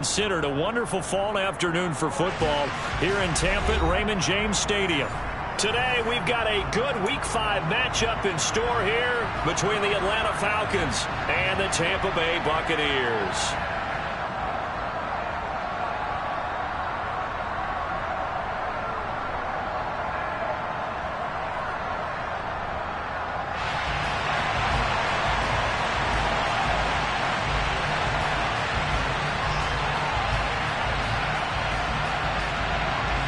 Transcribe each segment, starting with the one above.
Considered a wonderful fall afternoon for football here in Tampa at Raymond James Stadium. Today we've got a good Week 5 matchup in store here between the Atlanta Falcons and the Tampa Bay Buccaneers.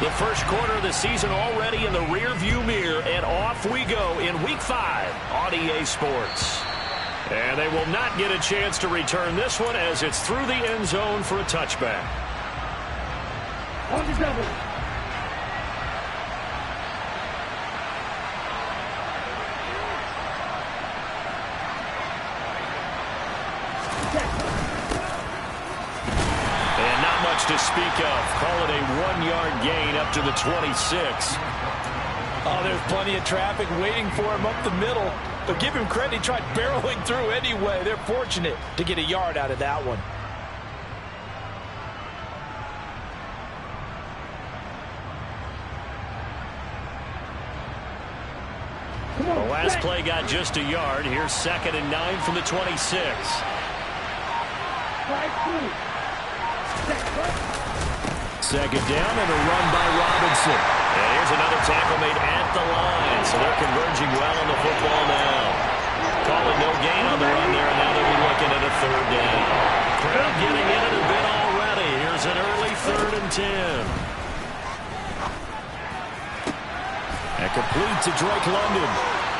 The first quarter of the season already in the rearview mirror, and off we go in Week 5 on EA Sports. And they will not get a chance to return this one as it's through the end zone for a touchback. On the double. To speak of. Call it a 1-yard gain up to the 26. Oh, there's plenty of traffic waiting for him up the middle. But give him credit, he tried barreling through anyway. They're fortunate to get a yard out of that one. The last play got just a yard. Here's 2nd and 9 from the 26. 5-2. Second down and a run by Robinson. And here's another tackle made at the line. So they're converging well on the football now. Call it no gain on the run there, and now they'll be looking at a 3rd down. Crowd getting in it a bit already. Here's an early 3rd and 10. And complete to Drake London.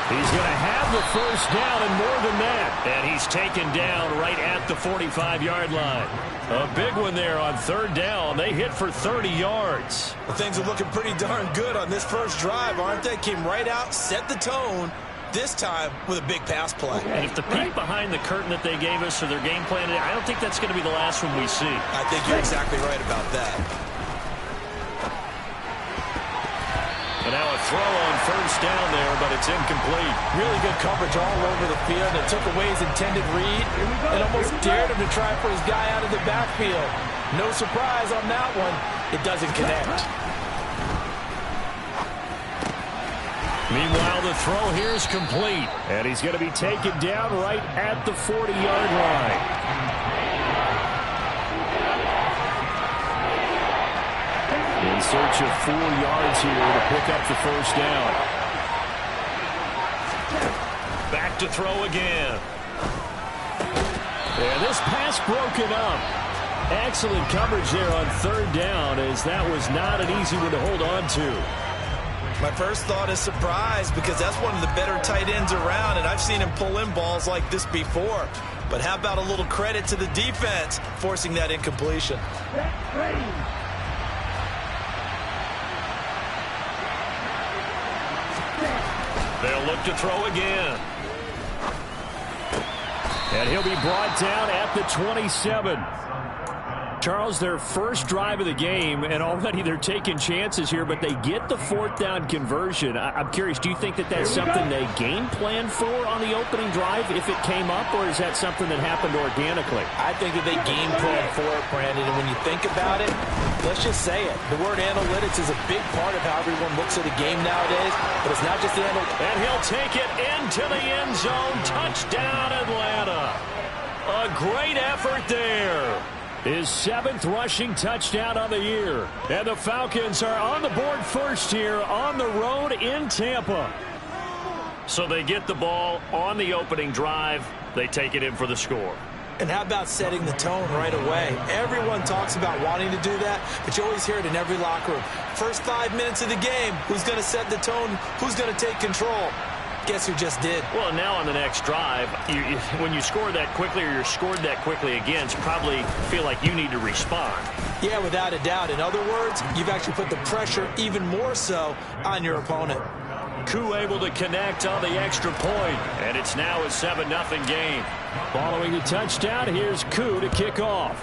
He's going to have the first down and more than that. And he's taken down right at the 45-yard line. A big one there on 3rd down. They hit for 30 yards. Well, things are looking pretty darn good on this first drive, aren't they? Came right out, set the tone, this time with a big pass play. And if the peek behind the curtain that they gave us for their game plan, I don't think that's going to be the last one we see. I think you're exactly right about that. And now a throw on 1st down there, but it's incomplete. Really good coverage all over the field. It took away his intended read and almost dared him to try for his guy out of the backfield. No surprise on that one. It doesn't connect. Meanwhile, the throw here is complete. And he's going to be taken down right at the 40-yard line. In search of 4 yards here to pick up the first down. Back to throw again. And this pass broken up. Excellent coverage there on 3rd down, as that was not an easy one to hold on to. My first thought is surprise, because that's one of the better tight ends around, and I've seen him pull in balls like this before. But how about a little credit to the defense forcing that incompletion? They'll look to throw again. And he'll be brought down at the 27. Charles, their first drive of the game, and already they're taking chances here, but they get the 4th down conversion. I'm curious, do you think that that's something they game plan for on the opening drive if it came up, or is that something that happened organically? I think that they game plan for it, Brandon, and when you think about it, let's just say it. The word analytics is a big part of how everyone looks at a game nowadays, but it's not just the analytics. And he'll take it into the end zone. Touchdown, Atlanta. A great effort there. His 7th rushing touchdown of the year. And the Falcons are on the board first here on the road in Tampa. So they get the ball on the opening drive. They take it in for the score. And how about setting the tone right away? Everyone talks about wanting to do that, but you always hear it in every locker room. First 5 minutes of the game, who's going to set the tone? Who's going to take control? Guess who just did? Well, now on the next drive, when you score that quickly or you're scored that quickly again, you probably feel like you need to respond. Yeah, without a doubt. In other words, you've actually put the pressure even more so on your opponent. Koo able to connect on the extra point, and it's now a 7-0 game. Following the touchdown, here's Koo to kick off.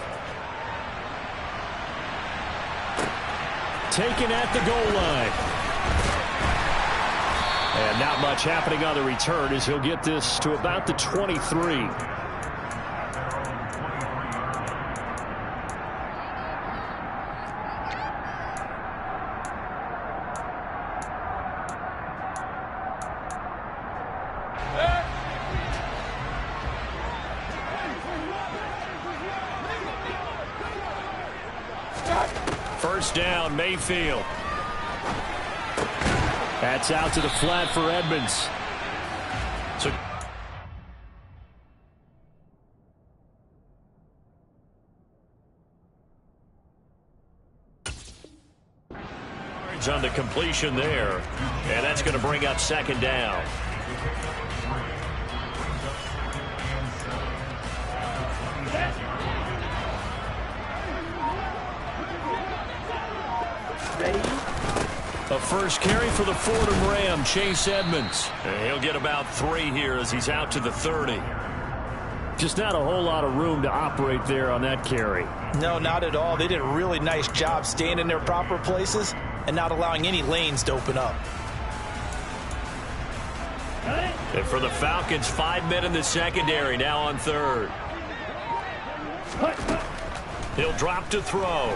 Taken at the goal line. And not much happening on the return as he'll get this to about the 23. first down, Mayfield. That's out to the flat for Edmonds. So on the completion there, and that's going to bring up second down. A first carry for the Fordham Ram, Chase Edmonds. And he'll get about 3 here as he's out to the 30. Just not a whole lot of room to operate there on that carry. No, not at all. They did a really nice job staying in their proper places and not allowing any lanes to open up. And for the Falcons, 5 men in the secondary, now on third. He'll drop to throw.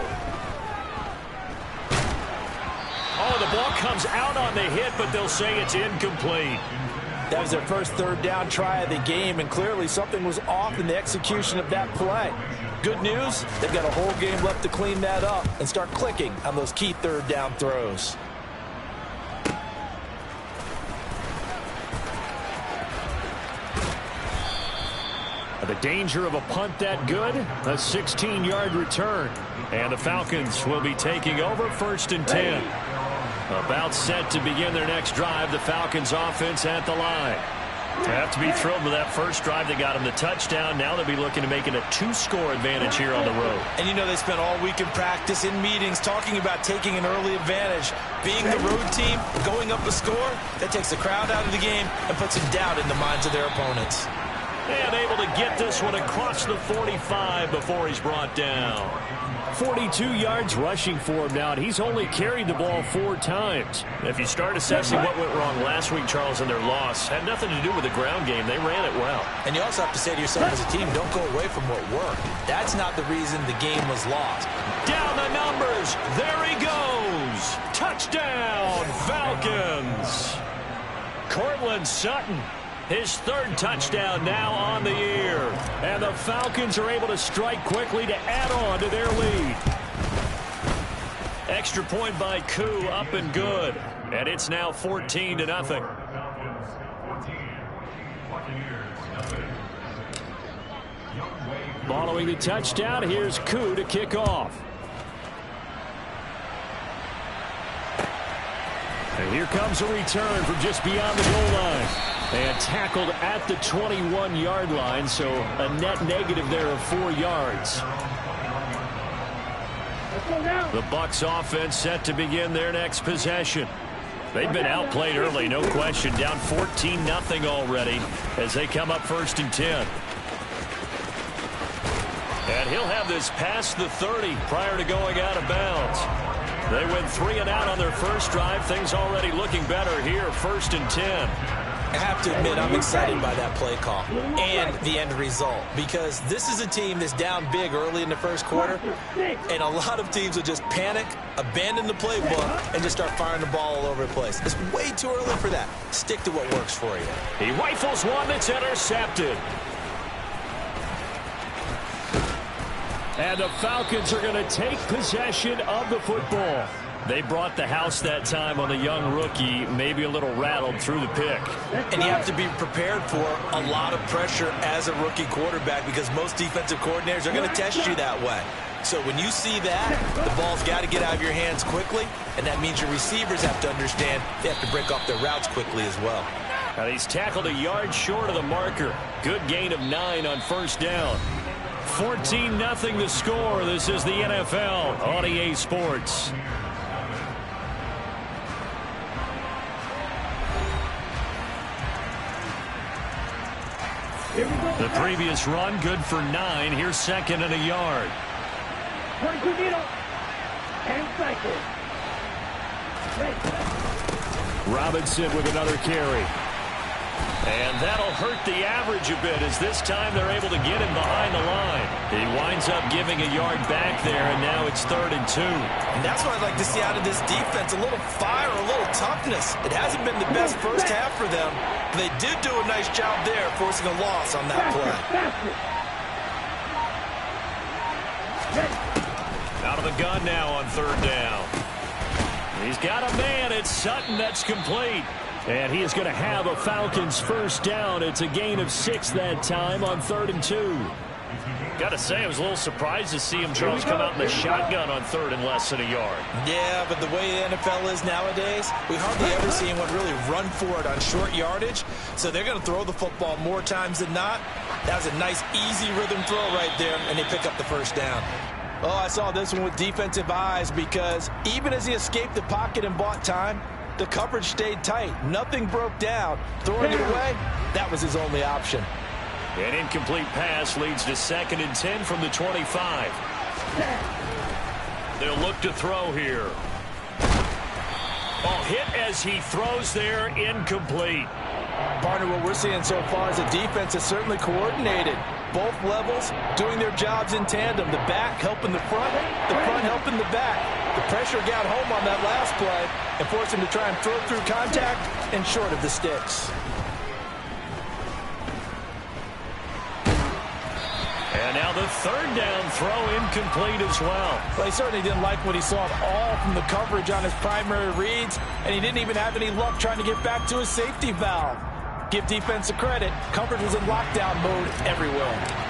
Oh, the ball comes out on the hit, but they'll say it's incomplete. That was their first third down try of the game, and clearly something was off in the execution of that play. Good news, they've got a whole game left to clean that up and start clicking on those key third down throws. The danger of a punt that good, a 16-yard return. And the Falcons will be taking over first and 10. About set to begin their next drive, the Falcons offense at the line. They have to be thrilled with that first drive. They got them the touchdown. Now they'll be looking to make it a 2-score advantage here on the road. And you know they spent all week in practice, in meetings, talking about taking an early advantage. Being the road team, going up a score, that takes the crowd out of the game and puts some doubt in the minds of their opponents. And able to get this one across the 45 before he's brought down. 42 yards rushing for him now, and he's only carried the ball 4 times. If you start assessing what went wrong last week, Charles, in their loss, had nothing to do with the ground game. They ran it well. And you also have to say to yourself as a team, don't go away from what worked. That's not the reason the game was lost. Down the numbers. There he goes. Touchdown, Falcons. Cortland Sutton. His 3rd touchdown now on the year. And the Falcons are able to strike quickly to add on to their lead. Extra point by Koo, up and good. And it's now 14-0. Following the touchdown, here's Koo to kick off. And here comes a return from just beyond the goal line. And tackled at the 21-yard line, so a net negative there of 4 yards. The Bucs offense set to begin their next possession. They've been outplayed early, no question. Down 14-0 already as they come up first and 10. And he'll have this past the 30 prior to going out of bounds. They went 3 and out on their first drive. Things already looking better here, first and 10. I have to admit, I'm excited by that play call and the end result, because this is a team that's down big early in the first quarter, and a lot of teams will just panic, abandon the playbook, and just start firing the ball all over the place. It's way too early for that. Stick to what works for you. He rifles one that's intercepted. And the Falcons are going to take possession of the football. They brought the house that time on the young rookie, maybe a little rattled through the pick. And you have to be prepared for a lot of pressure as a rookie quarterback, because most defensive coordinators are going to test you that way. So when you see that, the ball's got to get out of your hands quickly, and that means your receivers have to understand they have to break off their routes quickly as well. Now he's tackled a yard short of the marker. Good gain of 9 on first down. 14-0 the score. This is the NFL on EA Sports. The previous run good for 9. Here's 2nd and a yard. Robinson with another carry. And that'll hurt the average a bit, as this time they're able to get him behind the line. He winds up giving a yard back there, and now it's 3rd and 2. And that's what I'd like to see out of this defense, a little fire, a little toughness. It hasn't been the best first half for them. They did do a nice job there, forcing a loss on that play. Out of the gun now on third down. He's got a man. It's Sutton that's complete. And he is going to have a Falcons first down. It's a gain of 6 that time on 3rd and 2. Got to say, I was a little surprised to see him, Charles, come out in the shotgun on 3rd and less than a yard. Yeah, but the way the NFL is nowadays, we hardly ever see anyone really run for it on short yardage. So they're going to throw the football more times than not. That was a nice, easy rhythm throw right there, and they pick up the first down. Oh, I saw this one with defensive eyes because even as he escaped the pocket and bought time, the coverage stayed tight. Nothing broke down. Throwing it away, that was his only option. An incomplete pass leads to 2nd and 10 from the 25. They'll look to throw here. Oh, hit as he throws there, incomplete. Partner, what we're seeing so far is the defense is certainly coordinated. Both levels doing their jobs in tandem. The back helping the front helping the back. The pressure got home on that last play and forced him to try and throw through contact and short of the sticks. And now the 3rd down throw incomplete as well. Well, he certainly didn't like what he saw at all from the coverage on his primary reads, and he didn't even have any luck trying to get back to his safety valve. Give defense a credit. Coverage was in lockdown mode everywhere.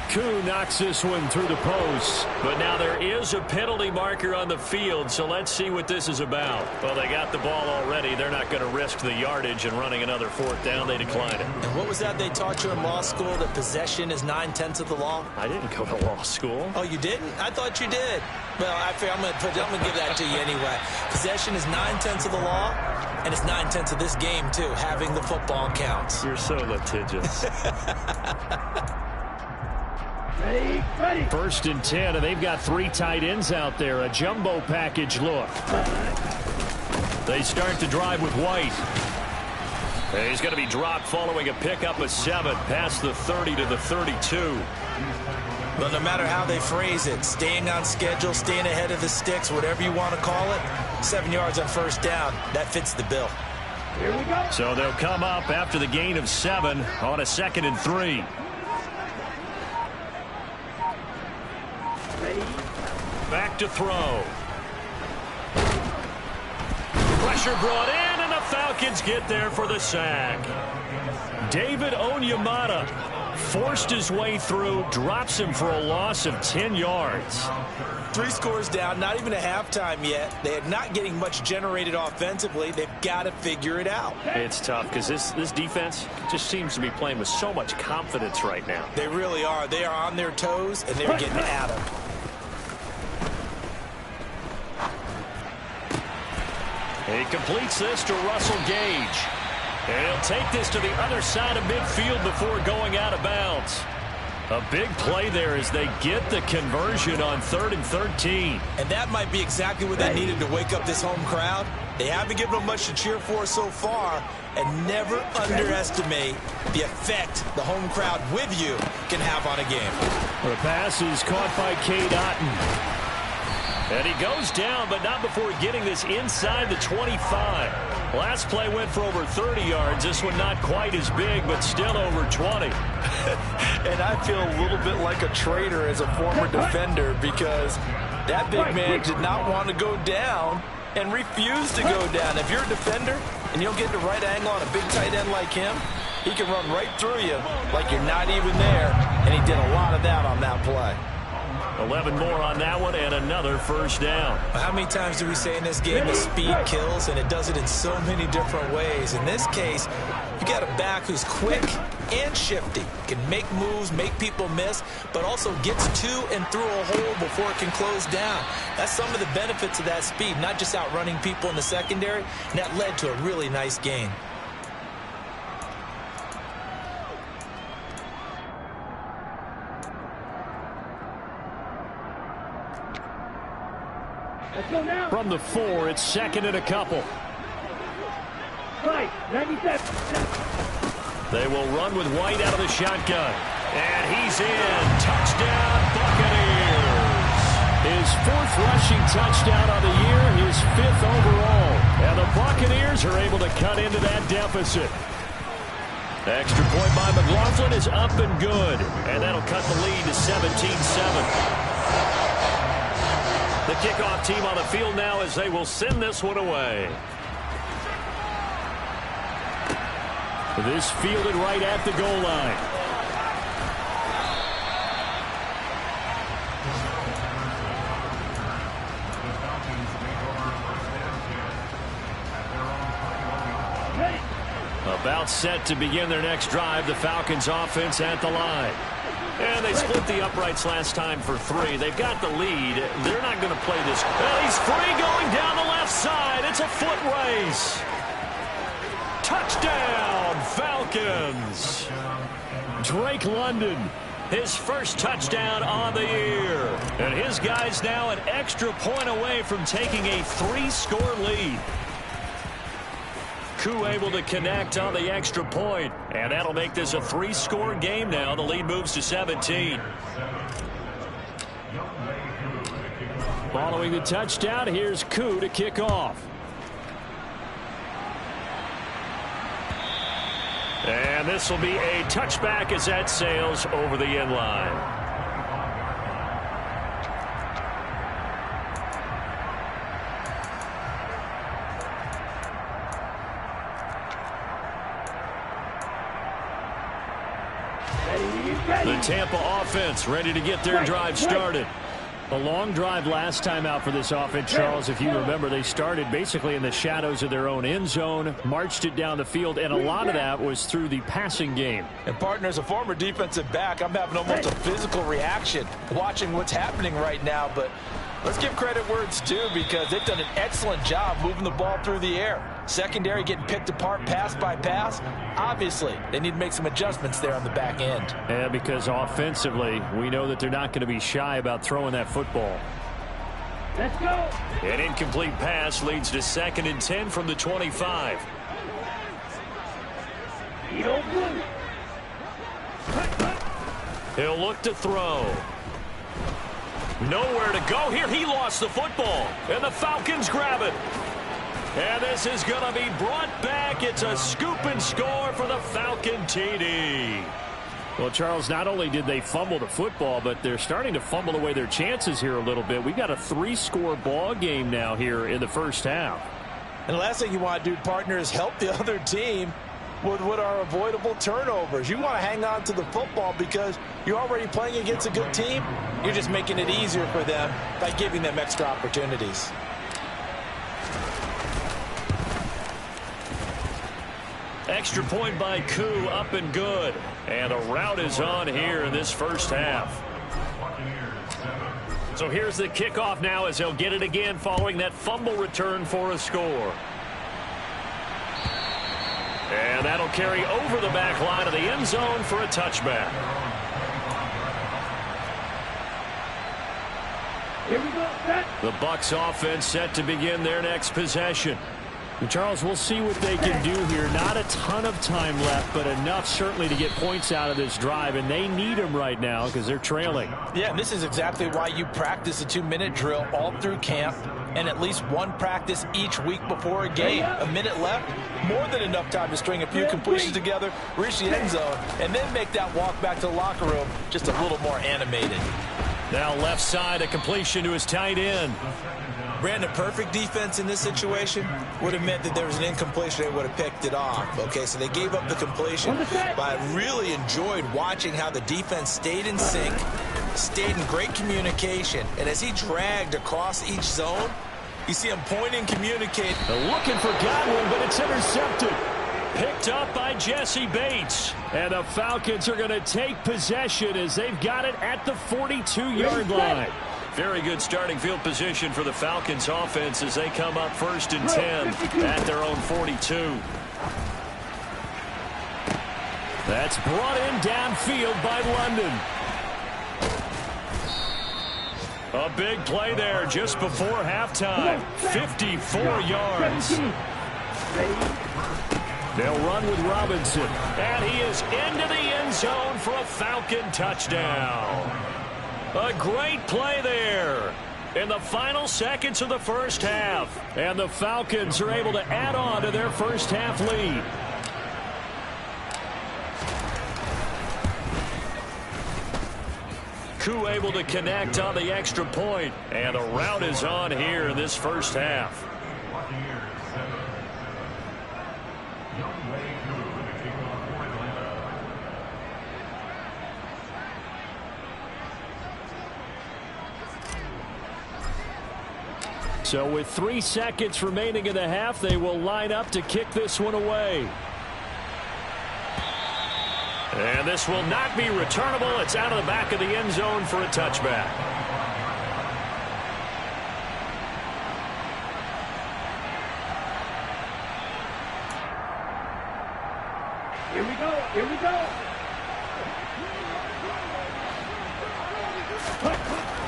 Koo knocks this one through the post. But now there is a penalty marker on the field, so let's see what this is about. Well, they got the ball already. They're not going to risk the yardage and running another 4th down. They decline it. And what was that they taught you in law school, that possession is 9/10 of the law? I didn't go to law school. Oh, you didn't? I thought you did. Well, I'm going to give that to you anyway. Possession is 9/10 of the law, and it's 9/10 of this game, too. Having the football counts. You're so litigious. Ready. 1st and 10, and they've got 3 tight ends out there. A jumbo package look. They start to drive with White. And he's going to be dropped following a pickup of 7 past the 30 to the 32. Well, no matter how they phrase it, staying on schedule, staying ahead of the sticks, whatever you want to call it, 7 yards on 1st down, that fits the bill. Here we go. So they'll come up after the gain of 7 on a 2nd and 3. Back to throw. Pressure brought in, and the Falcons get there for the sack. David Onyemata forced his way through, drops him for a loss of 10 yards. 3 scores down, not even a halftime yet. They are not getting much generated offensively. They've got to figure it out. It's tough because this defense just seems to be playing with so much confidence right now. They really are. They are on their toes, and they're getting at them. He completes this to Russell Gage. And he'll take this to the other side of midfield before going out of bounds. A big play there as they get the conversion on 3rd and 13. And that might be exactly what they needed to wake up this home crowd. They haven't given them much to cheer for so far. And never underestimate the effect the home crowd with you can have on a game. The pass is caught by Cade Otton. And he goes down, but not before getting this inside the 25. Last play went for over 30 yards. This one not quite as big, but still over 20. And I feel a little bit like a traitor as a former defender because that big man did not want to go down and refused to go down. If you're a defender and you don't get the right angle on a big tight end like him, he can run right through you like you're not even there. And he did a lot of that on that play. 11 more on that one and another first down. How many times do we say in this game that speed kills, and it does it in so many different ways? In this case, you got a back who's quick and shifty, can make moves, make people miss, but also gets to and through a hole before it can close down. That's some of the benefits of that speed, not just outrunning people in the secondary, and that led to a really nice gain. From the 4, it's 2nd and a couple. Right, 97. They will run with White out of the shotgun. And he's in. Touchdown, Buccaneers. His 4th rushing touchdown of the year, his 5th overall. And the Buccaneers are able to cut into that deficit. Extra point by McLaughlin is up and good. And that'll cut the lead to 17-7. The kickoff team on the field now as they will send this one away. This fielded right at the goal line. About set to begin their next drive. The Falcons offense at the line. And they split the uprights last time for 3. They've got the lead. They're not going to play this. Well, he's free going down the left side. It's a foot race. Touchdown, Falcons. Drake London, his first touchdown on the year. And his guys now an extra point away from taking a 3-score lead. Koo able to connect on the extra point, and that'll make this a 3-score game now. The lead moves to 17. Following the touchdown, here's Koo to kick off. And this will be a touchback as that sails over the end line. The Tampa offense ready to get their drive started. A long drive last time out for this offense, Charles. If you remember, they started basically in the shadows of their own end zone, marched it down the field, and a lot of that was through the passing game. And, partner, as a former defensive back, I'm having almost a physical reaction watching what's happening right now. But let's give credit where it's due, because they've done an excellent job moving the ball through the air. Secondary getting picked apart pass by pass. Obviously, they need to make some adjustments there on the back end. Yeah, because offensively, we know that they're not going to be shy about throwing that football. Let's go. An incomplete pass leads to 2nd and 10 from the 25. He'll look to throw. Nowhere to go here. He lost the football, and the Falcons grab it. And this is going to be brought back. It's a scoop and score for the Falcon TD. Well, Charles, not only did they fumble the football, but they're starting to fumble away their chances here a little bit. We've got a 3-score ball game now here in the first half. And the last thing you want to do, partner, is help the other team with what are avoidable turnovers. You want to hang on to the football because you're already playing against a good team. You're just making it easier for them by giving them extra opportunities. Extra point by Koo, up and good. And a route is on here in this first half. So here's the kickoff now as they'll get it again following that fumble return for a score. And that'll carry over the back line of the end zone for a touchback. Here we go. Set. The Bucs offense set to begin their next possession. And Charles, we'll see what they can do here. Not a ton of time left, but enough certainly to get points out of this drive, and they need them right now because they're trailing. Yeah, and this is exactly why you practice a 2-minute drill all through camp and at least one practice each week before a game. A minute left, more than enough time to string a few completions together, reach the end zone, and then make that walk back to the locker room just a little more animated. Now left side, a completion to his tight end. Brandon, perfect defense in this situation would have meant that there was an incompletion. They would have picked it off. Okay, so they gave up the completion. But I really enjoyed watching how the defense stayed in sync, stayed in great communication. And as he dragged across each zone, you see him pointing, communicating. Looking for Godwin, but it's intercepted. Picked up by Jesse Bates. And the Falcons are going to take possession as they've got it at the 42-yard line. Very good starting field position for the Falcons offense as they come up 1st and 10 at their own 42. That's brought in downfield by London. A big play there just before halftime. 54 yards. They'll run with Robinson. And he is into the end zone for a Falcon touchdown. A great play there in the final seconds of the first half. And the Falcons are able to add on to their first half lead. Njoku able to connect on the extra point. And the rout is on here in this first half. So with 3 seconds remaining in the half, they will line up to kick this one away. And this will not be returnable. It's out of the back of the end zone for a touchback. Here we go. Here we go.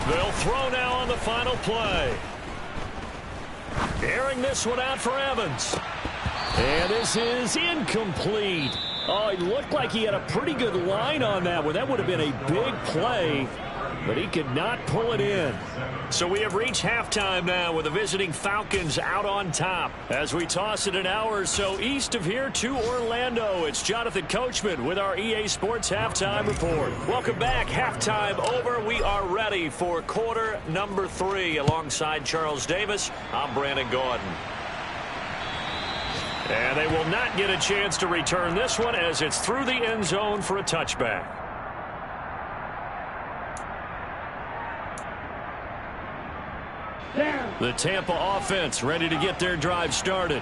They'll throw now on the final play. Airing this one out for Evans. And this is incomplete. Oh, it looked like he had a pretty good line on that one. That would have been a big play, but he could not pull it in. So we have reached halftime now with the visiting Falcons out on top. As we toss it an hour or so east of here to Orlando, it's Jonathan Coachman with our EA Sports Halftime Report. Welcome back. Halftime over. We are ready for quarter number 3. Alongside Charles Davis, I'm Brandon Gordon. And they will not get a chance to return this one as it's through the end zone for a touchback. The Tampa offense ready to get their drive started.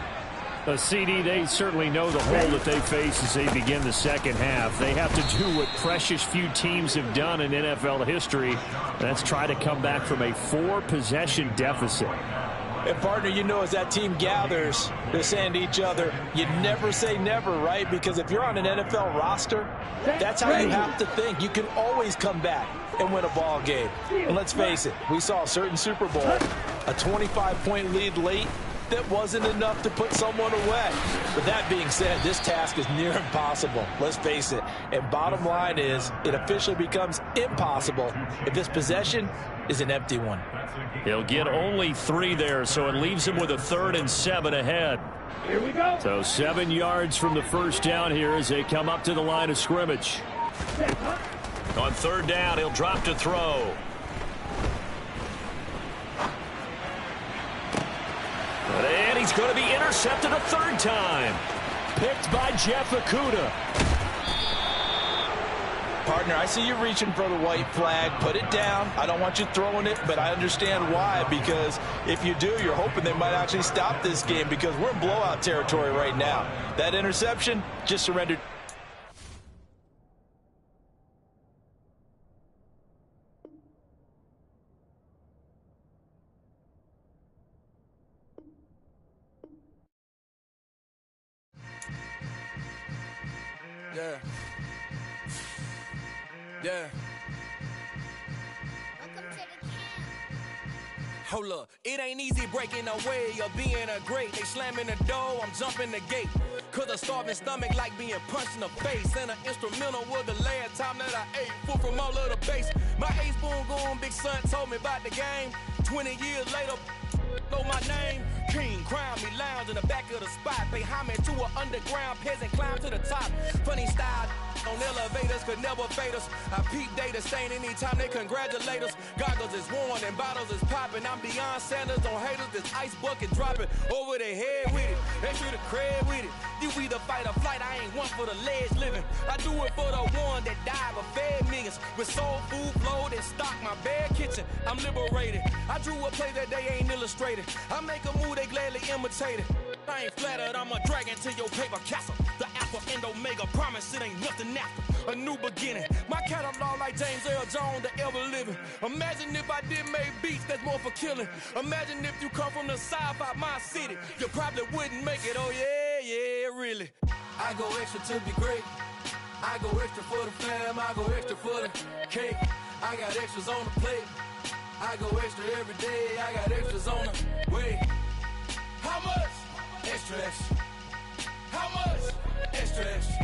CD, they certainly know the hole that they face as they begin the second half. They have to do what precious few teams have done in NFL history. That's try to come back from a 4-possession deficit. And, partner, you know, as that team gathers, they're saying to each other, you never say never, right? Because if you're on an NFL roster, that's how you have to think. You can always come back and win a ball game. And let's face it, we saw a certain Super Bowl, a 25-point lead late that wasn't enough to put someone away. But that being said, this task is near impossible. Let's face it. And bottom line is, it officially becomes impossible if this possession is an empty one. He'll get only 3 there, so it leaves him with a 3rd and 7 ahead. Here we go. So 7 yards from the first down here as they come up to the line of scrimmage. On 3rd down, he'll drop to throw. And he's going to be intercepted a 3rd time. Picked by Jeff Okudah. Partner, I see you reaching for the white flag. Put it down. I don't want you throwing it, but I understand why. Because if you do, you're hoping they might actually stop this game because we're in blowout territory right now. That interception just surrendered. Yeah. Yeah. Hold up, it ain't easy breaking away or being a great. They slamming the door, I'm jumping the gate. Cause a starving stomach like being punched in the face. And an instrumental was the last time that I ate food from all of the base. My A-spoon goon, big son told me about the game. 20 years later, know my name. King, crown me, lounge in the back of the spot. Pay homage to an underground peasant, climb to the top. Funny style on elevators could never fade us. I peep data stain anytime they congratulate us. Goggles is worn and bottles is popping. I'm Deion Sanders on haters, this ice bucket dropping over their head with it. They should have cred with it. You either fight or flight, I ain't one for the ledge living. I do it for the one that died but fed millions. With soul food flowed and stocked my bare kitchen. I'm liberated. I drew a play that they ain't illustrated. I make a move, they gladly imitate it. I ain't flattered, I'm a dragon to your paper castle. The Alpha and Omega, promise it ain't nothing after. A new beginning. My catalog like James Earl Jones, the ever living. Imagine if I did make beats that's more for killing. Imagine if you come from the south out my city. You probably wouldn't make it, oh yeah, really. I go extra to be great. I go extra for the fam, I go extra for the cake. I got extras on the plate. I go extra every day, I got extras on the way. How much? Extra, extra. How much? Extra, extra.